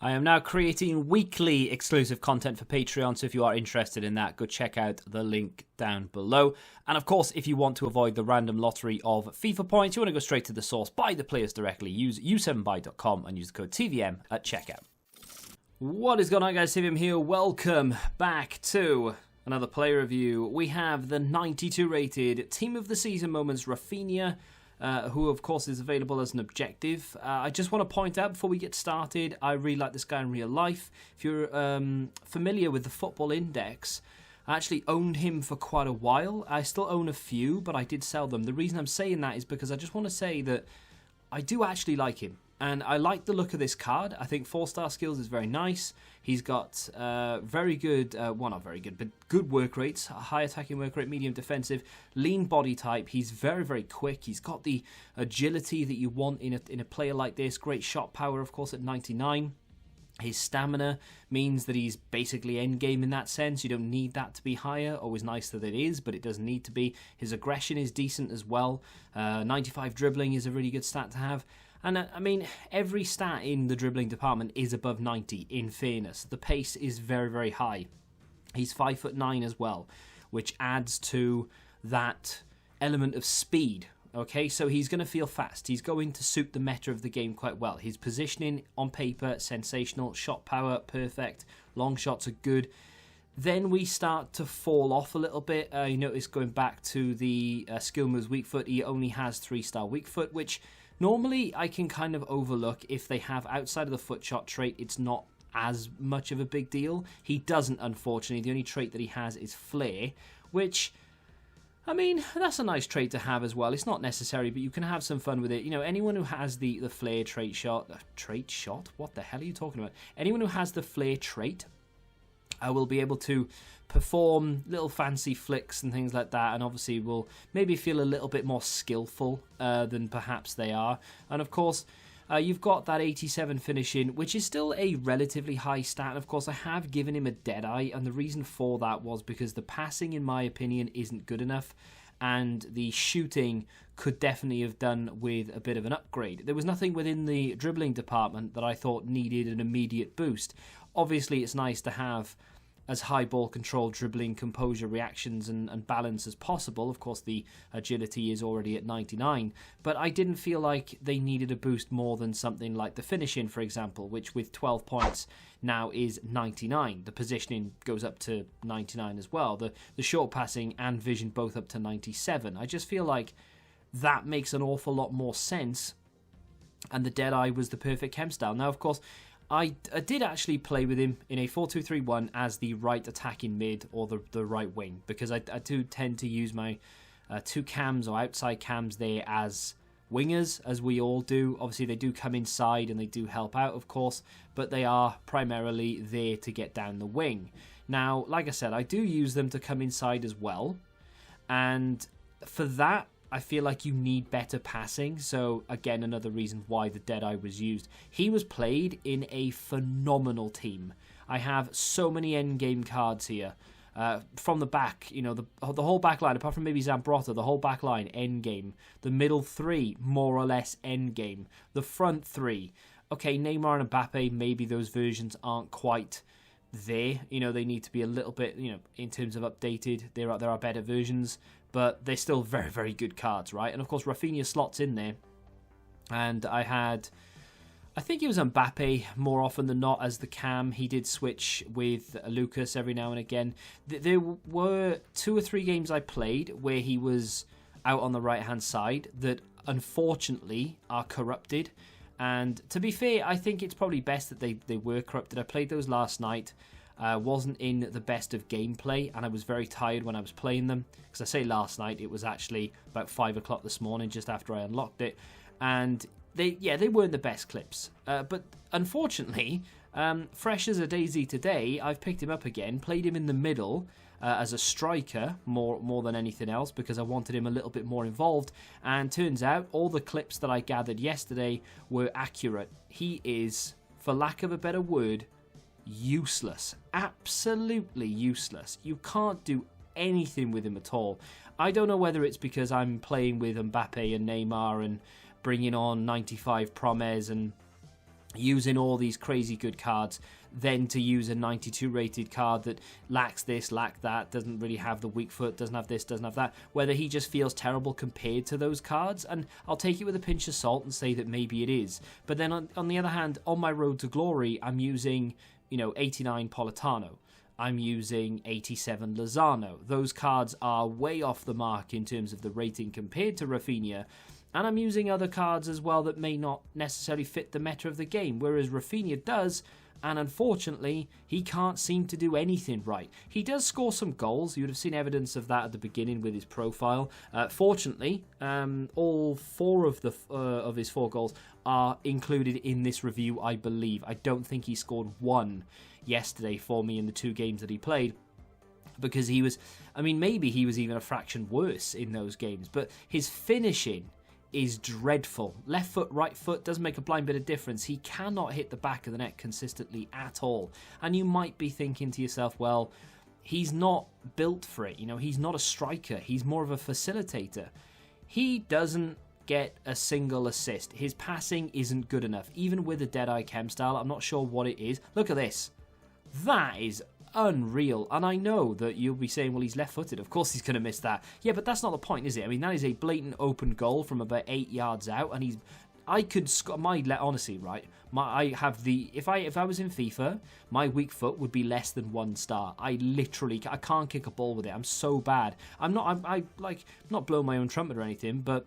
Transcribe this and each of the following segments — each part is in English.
I am now creating weekly exclusive content for Patreon, so if you are interested in that, go check out the link down below. And of course, if you want to avoid the random lottery of FIFA points, you want to go straight to the source, buy the players directly, use u7buy.com and use the code TVM at checkout. What is going on, guys? TVM here. Welcome back to another player review. We have the 92 rated Team of the Season Moments Raphinha, who of course is available as an objective. I just want to point out before we get started, I really like this guy in real life. If you're familiar with the Football Index, I actually owned him for quite a while. I still own a few, but I did sell them. The reason I'm saying that is because I just want to say that I do actually like him. And I like the look of this card. I think 4-star skills is very nice. He's got very good, well, not very good, but good work rates, high attacking work rate, medium defensive, lean body type. He's very, very quick. He's got the agility that you want in a player like this. Great shot power, of course, at 99. His stamina means that he's basically endgame in that sense. You don't need that to be higher. Always nice that it is, but it doesn't need to be. His aggression is decent as well. 95 dribbling is a really good stat to have. And I mean, every stat in the dribbling department is above 90, in fairness. The pace is very, very high. He's 5'9" as well, which adds to that element of speed. Okay, so he's going to feel fast. He's going to suit the meta of the game quite well. His positioning on paper, sensational. Shot power, perfect. Long shots are good. Then we start to fall off a little bit. You notice going back to the skill moves weak foot, he only has 3-star weak foot, which normally I can kind of overlook. If they have outside of the foot shot trait, it's not as much of a big deal. He doesn't, unfortunately. The only trait that he has is flair, which, I mean, that's a nice trait to have as well. It's not necessary, but you can have some fun with it. You know, anyone who has the flair trait shot... Trait shot? What the hell are you talking about? Anyone who has the flair trait will be able to perform little fancy flicks and things like that, and obviously will maybe feel a little bit more skillful than perhaps they are. And of course, you've got that 87 finishing, which is still a relatively high stat. And of course, I have given him a Deadeye, and the reason for that was because the passing, in my opinion, isn't good enough, and the shooting could definitely have done with a bit of an upgrade. There was nothing within the dribbling department that I thought needed an immediate boost. Obviously, it's nice to have as high ball control, dribbling, composure, reactions and balance as possible. Of course, the agility is already at 99, but I didn't feel like they needed a boost more than something like the finishing, for example, which with 12 points now is 99. The positioning goes up to 99 as well. The short passing and vision both up to 97. I just feel like that makes an awful lot more sense, and the Deadeye was the perfect chem style. Now, of course, I did actually play with him in a 4-2-3-1 as the right attacking mid or the right wing, because I do tend to use my two cams or outside cams there as wingers, as we all do. Obviously, they do come inside and they do help out, of course, but they are primarily there to get down the wing. Now, like I said, I do use them to come inside as well, and for that, I feel like you need better passing. So again, another reason why the Deadeye was used. He was played in a phenomenal team. I have so many endgame cards here. From the back, you know, the whole back line, apart from maybe Zambrotta, the whole back line, endgame. The middle three, more or less endgame. The front three, okay, Neymar and Mbappe, maybe those versions aren't quite there. You know, they need to be a little bit, you know, in terms of updated. There are better versions, but they're still very, very good cards, right? And of course, Raphinha slots in there. And I think it was Mbappe more often than not as the cam. He did switch with Lucas every now and again. There were 2 or 3 games I played where he was out on the right-hand side that unfortunately are corrupted. And to be fair, I think it's probably best that they were corrupted. I played those last night. Wasn't in the best of gameplay, and I was very tired when I was playing them. Because I say last night, it was actually about 5 o'clock this morning, just after I unlocked it. And they weren't the best clips. But unfortunately, fresh as a daisy today, I've picked him up again, played him in the middle as a striker more than anything else, because I wanted him a little bit more involved. And turns out all the clips that I gathered yesterday were accurate. He is, for lack of a better word, useless. Absolutely useless. You can't do anything with him at all. I don't know whether it's because I'm playing with Mbappe and Neymar and bringing on 95 Promes and using all these crazy good cards, then to use a 92 rated card that lacks this, lacks that, doesn't really have the weak foot, doesn't have this, doesn't have that, whether he just feels terrible compared to those cards. And I'll take it with a pinch of salt and say that maybe it is. But then on the other hand, on my road to glory, I'm using, 89 Politano. I'm using 87 Lozano. Those cards are way off the mark in terms of the rating compared to Raphinha. And I'm using other cards as well that may not necessarily fit the meta of the game, whereas Raphinha does, and unfortunately, he can't seem to do anything right. He does score some goals. You would have seen evidence of that at the beginning with his profile. Fortunately, all 4 of his 4 goals are included in this review, I believe. I don't think he scored 1 yesterday for me in the 2 games that he played, because he was, maybe he was even a fraction worse in those games, but his finishing is dreadful. Left foot, right foot, doesn't make a blind bit of difference. He cannot hit the back of the net consistently at all. And you might be thinking to yourself, well, he's not built for it. He's not a striker. He's more of a facilitator. He doesn't get a single assist. His passing isn't good enough. Even with a Deadeye Chem style, I'm not sure what it is. Look at this. That is unreal. And I know that you'll be saying, well, he's left-footed. Of course he's going to miss that. Yeah, but that's not the point, is it? That is a blatant open goal from about 8 yards out, and I could score honestly, right? If I was in FIFA, my weak foot would be less than 1 star. I can't kick a ball with it. I'm so bad. I'm not blowing my own trumpet or anything, but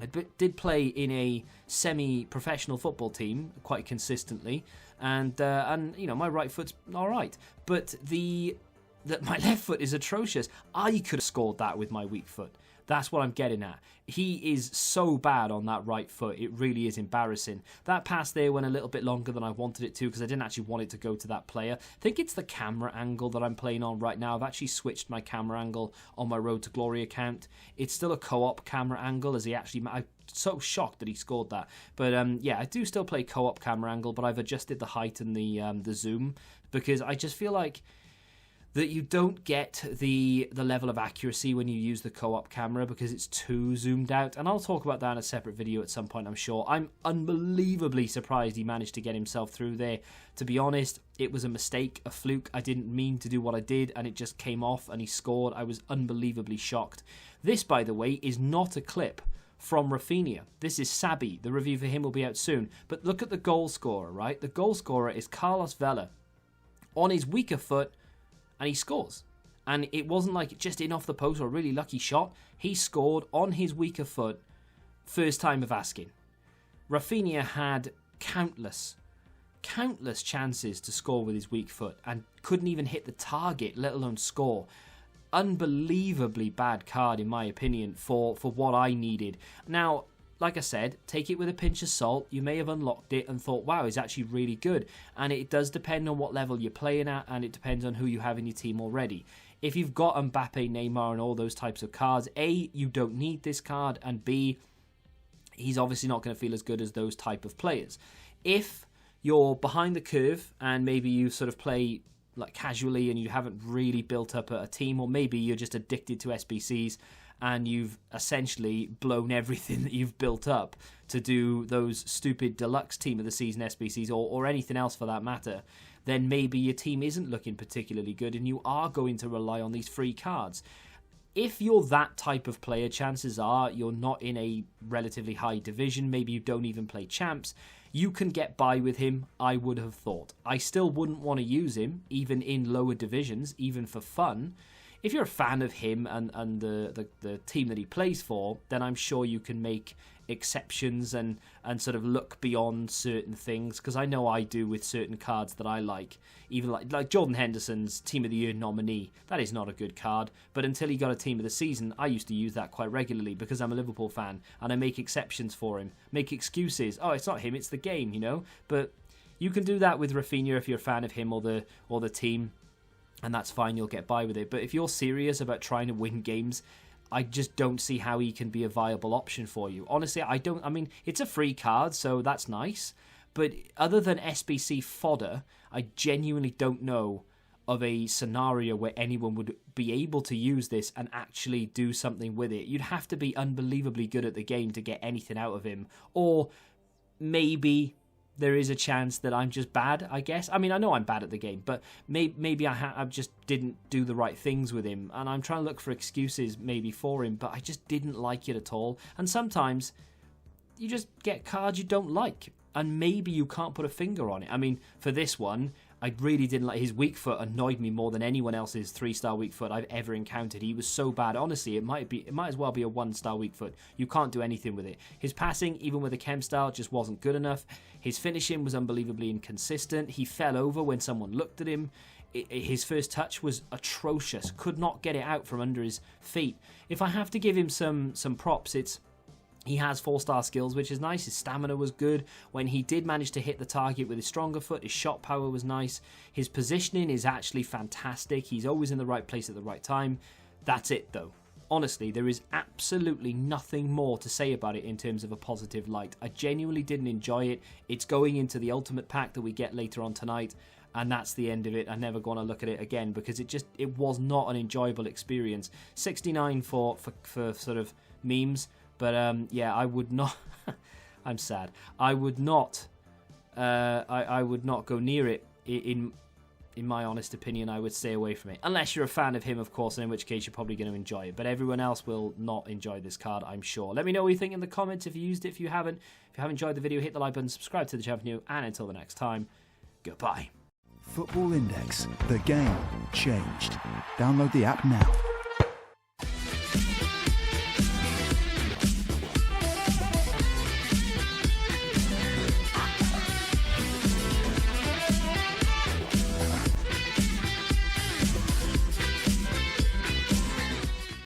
I did play in a semi-professional football team quite consistently, and my right foot's all right, but my left foot is atrocious. I could have scored that with my weak foot. That's what I'm getting at. He is so bad on that right foot. It really is embarrassing. That pass there went a little bit longer than I wanted it to because I didn't actually want it to go to that player. I think it's the camera angle that I'm playing on right now. I've actually switched my camera angle on my Road to Glory account. It's still a co-op camera angle as I'm so shocked that he scored that. But I do still play co-op camera angle, but I've adjusted the height and the zoom because I just feel like that you don't get the level of accuracy when you use the co-op camera because it's too zoomed out. And I'll talk about that in a separate video at some point, I'm sure. I'm unbelievably surprised he managed to get himself through there. To be honest, it was a mistake, a fluke. I didn't mean to do what I did, and it just came off, and he scored. I was unbelievably shocked. This, by the way, is not a clip from Raphinha. This is Sabi. The review for him will be out soon. But look at the goal scorer, right? The goal scorer is Carlos Vela on his weaker foot, and he scores. And it wasn't like just in off the post or a really lucky shot. He scored on his weaker foot, first time of asking. Raphinha had countless chances to score with his weak foot and couldn't even hit the target, let alone score. Unbelievably bad card, in my opinion, for what I needed. Now, like I said, take it with a pinch of salt. You may have unlocked it and thought, wow, he's actually really good. And it does depend on what level you're playing at, and it depends on who you have in your team already. If you've got Mbappe, Neymar, and all those types of cards, A, you don't need this card, and B, he's obviously not going to feel as good as those type of players. If you're behind the curve and maybe you sort of play like casually and you haven't really built up a team, or maybe you're just addicted to SBCs and you've essentially blown everything that you've built up to do those stupid deluxe team of the season SBCs or anything else for that matter, then maybe your team isn't looking particularly good and you are going to rely on these free cards. If you're that type of player, chances are you're not in a relatively high division. Maybe you don't even play champs. You can get by with him, I would have thought. I still wouldn't want to use him, even in lower divisions, even for fun. If you're a fan of him and the team that he plays for, then I'm sure you can make exceptions and sort of look beyond certain things, because I know I do with certain cards that I like. Even like Jordan Henderson's Team of the Year nominee. That is not a good card, but until he got a Team of the Season, I used to use that quite regularly because I'm a Liverpool fan and I make exceptions for him, make excuses. Oh, it's not him, it's the game, you know? But you can do that with Raphinha if you're a fan of him or the team, and that's fine, you'll get by with it. But if you're serious about trying to win games, I just don't see how he can be a viable option for you. Honestly, I mean, it's a free card, so that's nice. But other than SBC fodder, I genuinely don't know of a scenario where anyone would be able to use this and actually do something with it. You'd have to be unbelievably good at the game to get anything out of him. Or maybe there is a chance that I'm just bad, I guess. I mean, I know I'm bad at the game, but maybe I just didn't do the right things with him, and I'm trying to look for excuses maybe for him, but I just didn't like it at all. And sometimes you just get cards you don't like, and maybe you can't put a finger on it. I mean, for this one, I really didn't like his weak foot. Annoyed me more than anyone else's 3-star weak foot I've ever encountered. He was so bad. Honestly, it might as well be a 1-star weak foot. You can't do anything with it. His passing, even with a chem style, just wasn't good enough. His finishing was unbelievably inconsistent. He fell over when someone looked at him. His first touch was atrocious. Could not get it out from under his feet. If I have to give him some props, it's he has 4-star skills, which is nice. His stamina was good. When he did manage to hit the target with his stronger foot, his shot power was nice. His positioning is actually fantastic. He's always in the right place at the right time. That's it, though. Honestly, there is absolutely nothing more to say about it in terms of a positive light. I genuinely didn't enjoy it. It's going into the ultimate pack that we get later on tonight, and that's the end of it. I'm never going to look at it again because it was not an enjoyable experience. 69 for sort of memes. But yeah, I would not. I'm sad. I would not. I would not go near it. In my honest opinion, I would stay away from it. Unless you're a fan of him, of course, and in which case you're probably going to enjoy it. But everyone else will not enjoy this card, I'm sure. Let me know what you think in the comments if you used it. If you haven't enjoyed the video, hit the like button, subscribe to the channel if you're new, and until the next time, goodbye. Football Index. The game changed. Download the app now.